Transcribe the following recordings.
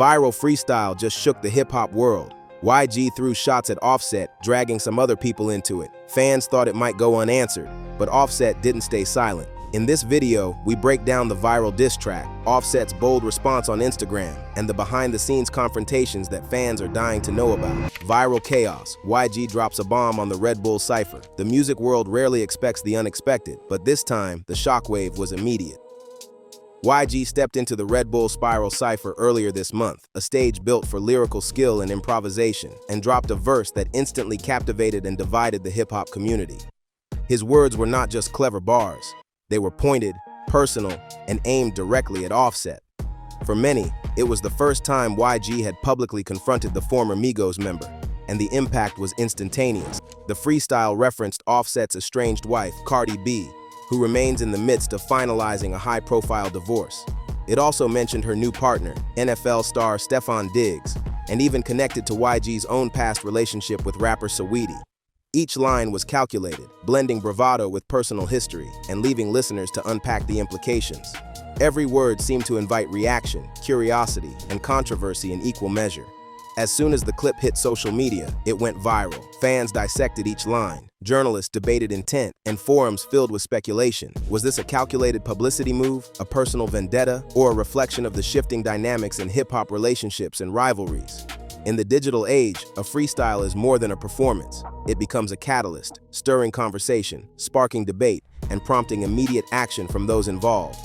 Viral freestyle just shook the hip-hop world. YG threw shots at Offset, dragging some other people into it. Fans thought it might go unanswered, but Offset didn't stay silent. In this video, we break down the viral diss track, Offset's bold response on Instagram, and the behind-the-scenes confrontations that fans are dying to know about. Viral chaos. YG drops a bomb on the Red Bull cipher. The music world rarely expects the unexpected, but this time, the shockwave was immediate. YG stepped into the Red Bull Spiral cipher earlier this month, a stage built for lyrical skill and improvisation, and dropped a verse that instantly captivated and divided the hip-hop community. His words were not just clever bars. They were pointed, personal, and aimed directly at Offset. For many, it was the first time YG had publicly confronted the former Migos member, and the impact was instantaneous. The freestyle referenced Offset's estranged wife, Cardi B, who remains in the midst of finalizing a high-profile divorce. It also mentioned her new partner, NFL star Stefon Diggs, and even connected to YG's own past relationship with rapper Saweetie. Each line was calculated, blending bravado with personal history and leaving listeners to unpack the implications. Every word seemed to invite reaction, curiosity, and controversy in equal measure. As soon as the clip hit social media, it went viral. Fans dissected each line, journalists debated intent, and forums filled with speculation. Was this a calculated publicity move, a personal vendetta, or a reflection of the shifting dynamics in hip-hop relationships and rivalries? In the digital age, a freestyle is more than a performance. It becomes a catalyst, stirring conversation, sparking debate, and prompting immediate action from those involved.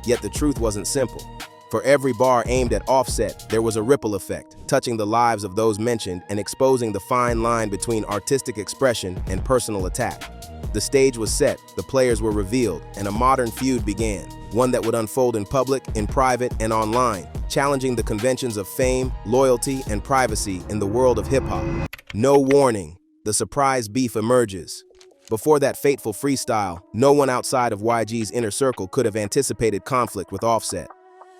Yet the truth wasn't simple. For every bar aimed at Offset, there was a ripple effect, touching the lives of those mentioned and exposing the fine line between artistic expression and personal attack. The stage was set, the players were revealed, and a modern feud began, one that would unfold in public, in private, and online, challenging the conventions of fame, loyalty, and privacy in the world of hip-hop. No warning, the surprise beef emerges. Before that fateful freestyle, no one outside of YG's inner circle could have anticipated conflict with Offset.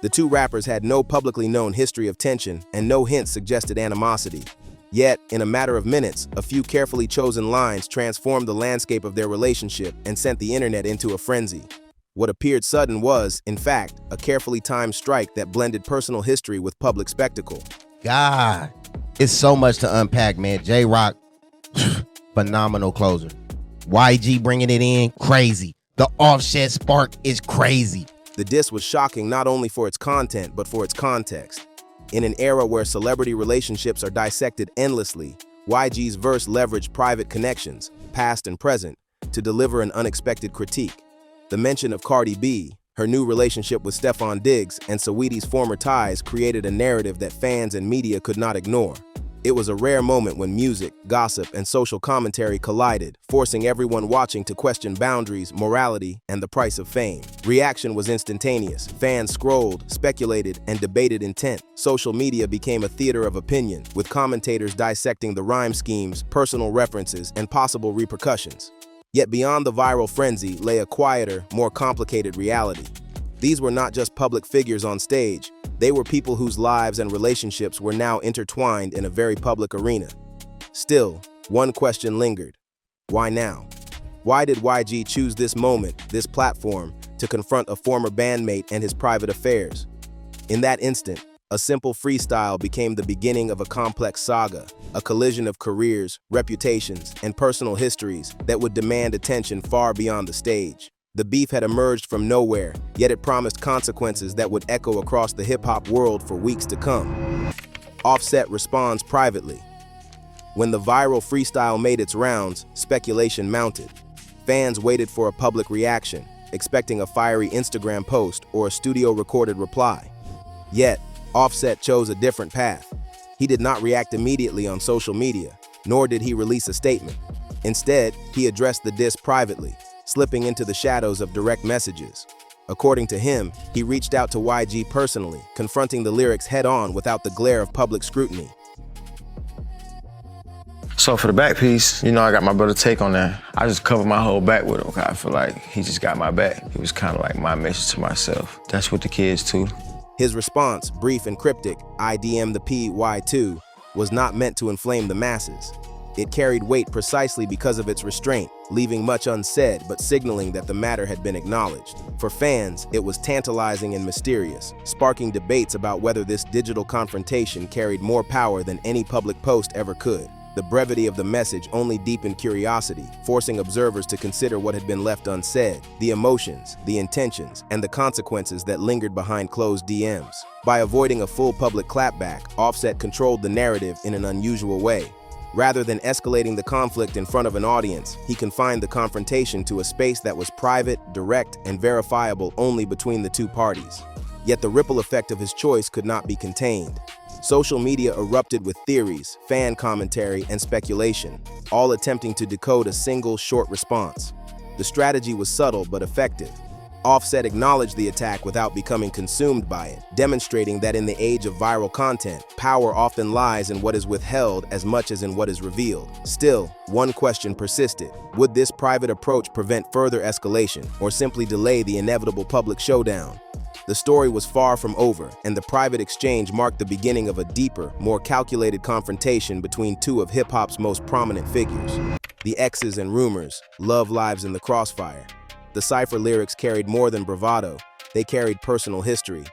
The two rappers had no publicly known history of tension, and no hints suggested animosity. Yet, in a matter of minutes, a few carefully chosen lines transformed the landscape of their relationship and sent the internet into a frenzy. What appeared sudden was, in fact, a carefully timed strike that blended personal history with public spectacle. God, it's so much to unpack, man. J-Rock, phenomenal closer. YG bringing it in, crazy. The Offset spark is crazy. The diss was shocking not only for its content, but for its context. In an era where celebrity relationships are dissected endlessly, YG's verse leveraged private connections, past and present, to deliver an unexpected critique. The mention of Cardi B, her new relationship with Stefon Diggs, and Saweetie's former ties created a narrative that fans and media could not ignore. It was a rare moment when music, gossip, and social commentary collided, forcing everyone watching to question boundaries, morality, and the price of fame. Reaction was instantaneous. Fans scrolled, speculated, and debated intent. Social media became a theater of opinion, with commentators dissecting the rhyme schemes, personal references, and possible repercussions. Yet beyond the viral frenzy lay a quieter, more complicated reality. These were not just public figures on stage. They were people whose lives and relationships were now intertwined in a very public arena. Still, one question lingered. Why now? Why did YG choose this moment, this platform, to confront a former bandmate and his private affairs? In that instant, a simple freestyle became the beginning of a complex saga, a collision of careers, reputations, and personal histories that would demand attention far beyond the stage. The beef had emerged from nowhere, yet it promised consequences that would echo across the hip-hop world for weeks to come. Offset responds privately. When the viral freestyle made its rounds, speculation mounted. Fans waited for a public reaction, expecting a fiery Instagram post or a studio-recorded reply. Yet, Offset chose a different path. He did not react immediately on social media, nor did he release a statement. Instead, he addressed the diss privately, slipping into the shadows of direct messages. According to him, he reached out to YG personally, confronting the lyrics head-on without the glare of public scrutiny. So for the back piece, I got my brother take on that. I just covered my whole back with him. I feel like he just got my back. It was kind of like my message to myself. That's what the kids too. His response, brief and cryptic, I DM the PY2, was not meant to inflame the masses. It carried weight precisely because of its restraint, leaving much unsaid but signaling that the matter had been acknowledged. For fans, it was tantalizing and mysterious, sparking debates about whether this digital confrontation carried more power than any public post ever could. The brevity of the message only deepened curiosity, forcing observers to consider what had been left unsaid, the emotions, the intentions, and the consequences that lingered behind closed DMs. By avoiding a full public clapback, Offset controlled the narrative in an unusual way. Rather than escalating the conflict in front of an audience, he confined the confrontation to a space that was private, direct, and verifiable only between the two parties. Yet the ripple effect of his choice could not be contained. Social media erupted with theories, fan commentary, and speculation, all attempting to decode a single short response. The strategy was subtle but effective. Offset acknowledged the attack without becoming consumed by it, demonstrating that in the age of viral content, power often lies in what is withheld as much as in what is revealed. Still, one question persisted. Would this private approach prevent further escalation or simply delay the inevitable public showdown? The story was far from over, and the private exchange marked the beginning of a deeper, more calculated confrontation between two of hip-hop's most prominent figures. The X's and rumors, love lives in the crossfire. The cipher lyrics carried more than bravado, they carried personal history.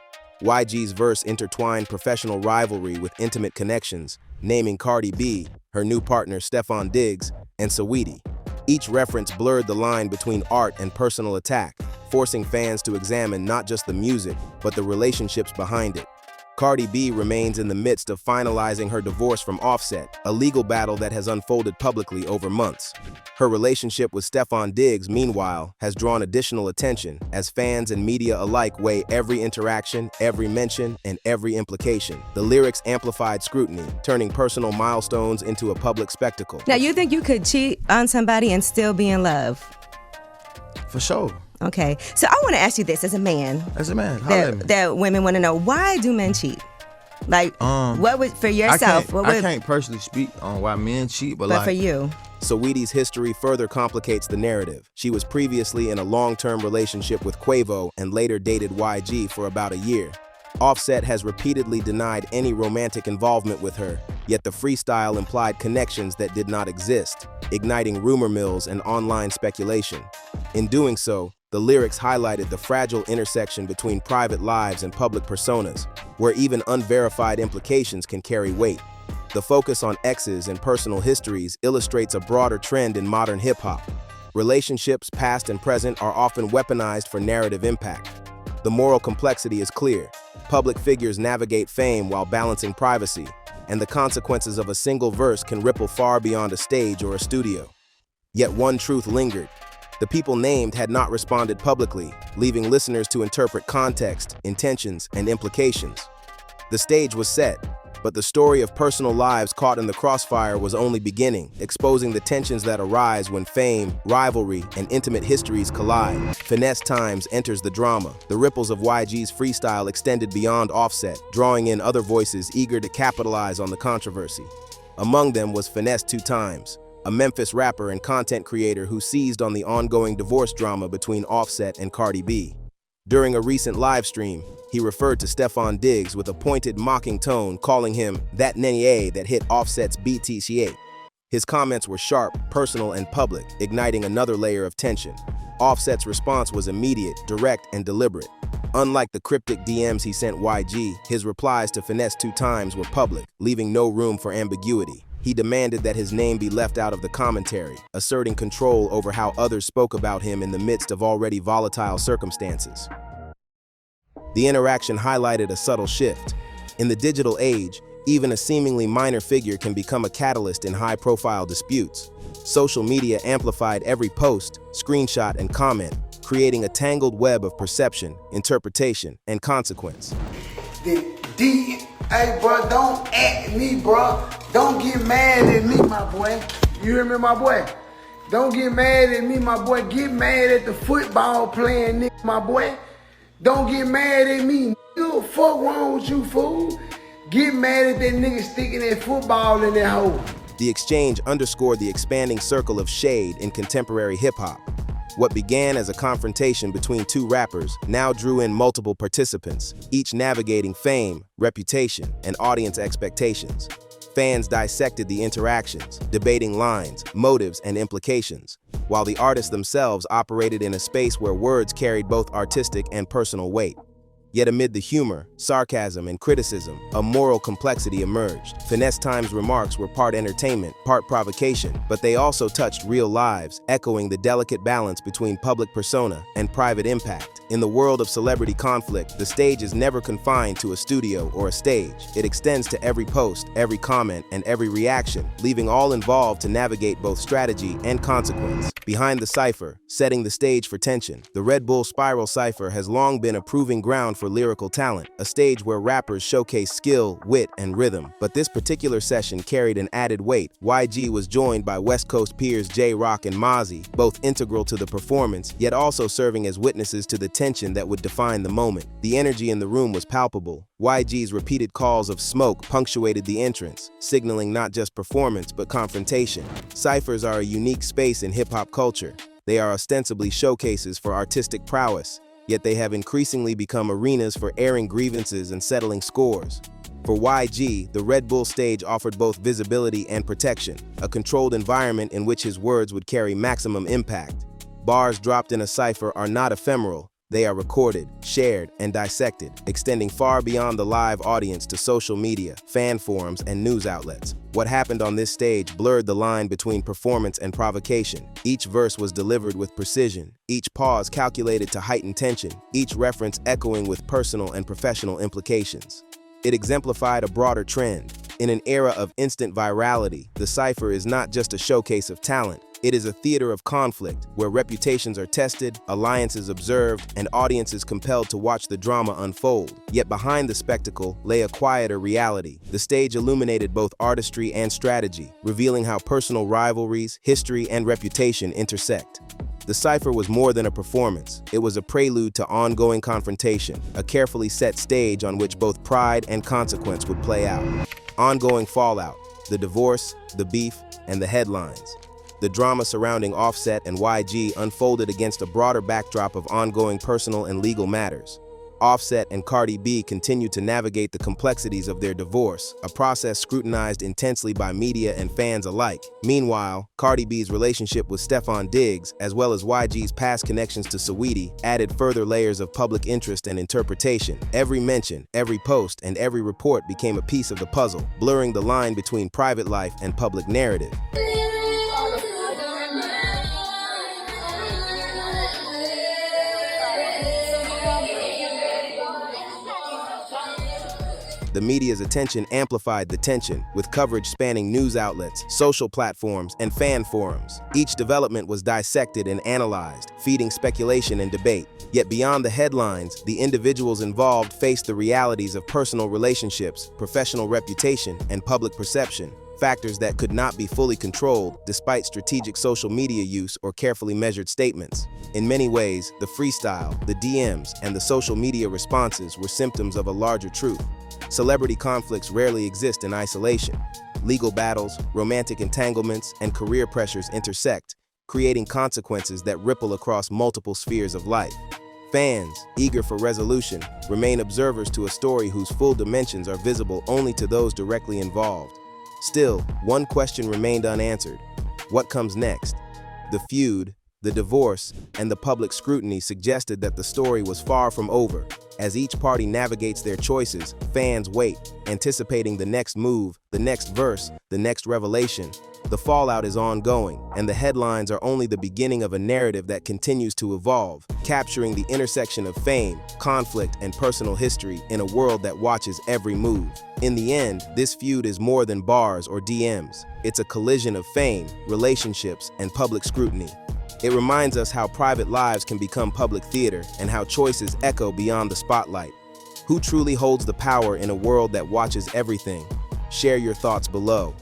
YG's verse intertwined professional rivalry with intimate connections, naming Cardi B, her new partner Stefon Diggs, and Saweetie. Each reference blurred the line between art and personal attack, forcing fans to examine not just the music, but the relationships behind it. Cardi B remains in the midst of finalizing her divorce from Offset, a legal battle that has unfolded publicly over months. Her relationship with Stefon Diggs, meanwhile, has drawn additional attention as fans and media alike weigh every interaction, every mention, and every implication. The lyrics amplified scrutiny, turning personal milestones into a public spectacle. Now, you think you could cheat on somebody and still be in love? For sure. Okay, so I want to ask you this as a man. That women want to know, why do men cheat? Like, what would, for yourself, I can't personally speak on why men cheat, but for you. Saweetie's history further complicates the narrative. She was previously in a long-term relationship with Quavo and later dated YG for about a year. Offset has repeatedly denied any romantic involvement with her, yet the freestyle implied connections that did not exist, igniting rumor mills and online speculation. In doing so, the lyrics highlighted the fragile intersection between private lives and public personas, where even unverified implications can carry weight. The focus on exes and personal histories illustrates a broader trend in modern hip-hop. Relationships, past and present, are often weaponized for narrative impact. The moral complexity is clear. Public figures navigate fame while balancing privacy, and the consequences of a single verse can ripple far beyond a stage or a studio. Yet one truth lingered. The people named had not responded publicly, leaving listeners to interpret context, intentions, and implications. The stage was set, but the story of personal lives caught in the crossfire was only beginning, exposing the tensions that arise when fame, rivalry, and intimate histories collide. Finesse Times enters the drama. The ripples of YG's freestyle extended beyond Offset, drawing in other voices eager to capitalize on the controversy. Among them was Finesse 2 Times, a Memphis rapper and content creator who seized on the ongoing divorce drama between Offset and Cardi B. During a recent live stream, he referred to Stefon Diggs with a pointed, mocking tone, calling him that nenye that hit Offset's BTC8. His comments were sharp, personal, and public, igniting another layer of tension. Offset's response was immediate, direct, and deliberate. Unlike the cryptic DMs he sent YG, his replies to Finesse 2 Times were public, leaving no room for ambiguity. He demanded that his name be left out of the commentary, asserting control over how others spoke about him in the midst of already volatile circumstances. The interaction highlighted a subtle shift. In the digital age, even a seemingly minor figure can become a catalyst in high-profile disputes. Social media amplified every post, screenshot, and comment, creating a tangled web of perception, interpretation, and consequence. Hey, bro, don't at me, bro. Don't get mad at me, my boy. You hear me, my boy? Don't get mad at me, my boy. Get mad at the football playing nigga, my boy. Don't get mad at me, nigga. Fuck wrong with you, fool? Get mad at that nigga sticking that football in that hole. The exchange underscored the expanding circle of shade in contemporary hip-hop. What began as a confrontation between two rappers now drew in multiple participants, each navigating fame, reputation, and audience expectations. Fans dissected the interactions, debating lines, motives, and implications. while the artists themselves operated in a space where words carried both artistic and personal weight. Yet amid the humor, sarcasm, and criticism, a moral complexity emerged. Finesse Time's remarks were part entertainment, part provocation, but they also touched real lives, echoing the delicate balance between public persona and private impact. In the world of celebrity conflict, the stage is never confined to a studio or a stage. It extends to every post, every comment, and every reaction, leaving all involved to navigate both strategy and consequence. Behind the cipher, setting the stage for tension, the Red Bull Spiral cipher has long been a proving ground for lyrical talent, a stage where rappers showcase skill, wit, and rhythm. But this particular session carried an added weight. YG was joined by West Coast peers J-Rock and Mozzie, both integral to the performance, yet also serving as witnesses to the tension that would define the moment. The energy in the room was palpable. YG's repeated calls of smoke punctuated the entrance, signaling not just performance but confrontation. Ciphers are a unique space in hip-hop culture. They are ostensibly showcases for artistic prowess, yet they have increasingly become arenas for airing grievances and settling scores. For YG, the Red Bull stage offered both visibility and protection, a controlled environment in which his words would carry maximum impact. Bars dropped in a cipher are not ephemeral. They are recorded, shared, and dissected, extending far beyond the live audience to social media, fan forums, and news outlets. What happened on this stage blurred the line between performance and provocation. Each verse was delivered with precision, each pause calculated to heighten tension, each reference echoing with personal and professional implications. It exemplified a broader trend. In an era of instant virality, the cipher is not just a showcase of talent. It is a theater of conflict where reputations are tested, alliances observed, and audiences compelled to watch the drama unfold. Yet behind the spectacle lay a quieter reality. The stage illuminated both artistry and strategy, revealing how personal rivalries, history, and reputation intersect. The cipher was more than a performance. It was a prelude to ongoing confrontation, a carefully set stage on which both pride and consequence would play out. Ongoing fallout, the divorce, the beef, and the headlines. The drama surrounding Offset and YG unfolded against a broader backdrop of ongoing personal and legal matters. Offset and Cardi B continued to navigate the complexities of their divorce, a process scrutinized intensely by media and fans alike. Meanwhile, Cardi B's relationship with Stefon Diggs, as well as YG's past connections to Saweetie, added further layers of public interest and interpretation. Every mention, every post, and every report became a piece of the puzzle, blurring the line between private life and public narrative. The media's attention amplified the tension, with coverage spanning news outlets, social platforms, and fan forums. Each development was dissected and analyzed, feeding speculation and debate. Yet beyond the headlines, the individuals involved faced the realities of personal relationships, professional reputation, and public perception. Factors that could not be fully controlled despite strategic social media use or carefully measured statements. In many ways, the freestyle, the DMs, and the social media responses were symptoms of a larger truth. Celebrity conflicts rarely exist in isolation. Legal battles, romantic entanglements, and career pressures intersect, creating consequences that ripple across multiple spheres of life. Fans, eager for resolution, remain observers to a story whose full dimensions are visible only to those directly involved. Still, one question remained unanswered. What comes next? The feud, the divorce, and the public scrutiny suggested that the story was far from over. As each party navigates their choices, fans wait, anticipating the next move, the next verse, the next revelation. The fallout is ongoing, and the headlines are only the beginning of a narrative that continues to evolve, capturing the intersection of fame, conflict, and personal history in a world that watches every move. In the end, this feud is more than bars or DMs. It's a collision of fame, relationships, and public scrutiny. It reminds us how private lives can become public theater and how choices echo beyond the spotlight. Who truly holds the power in a world that watches everything? Share your thoughts below.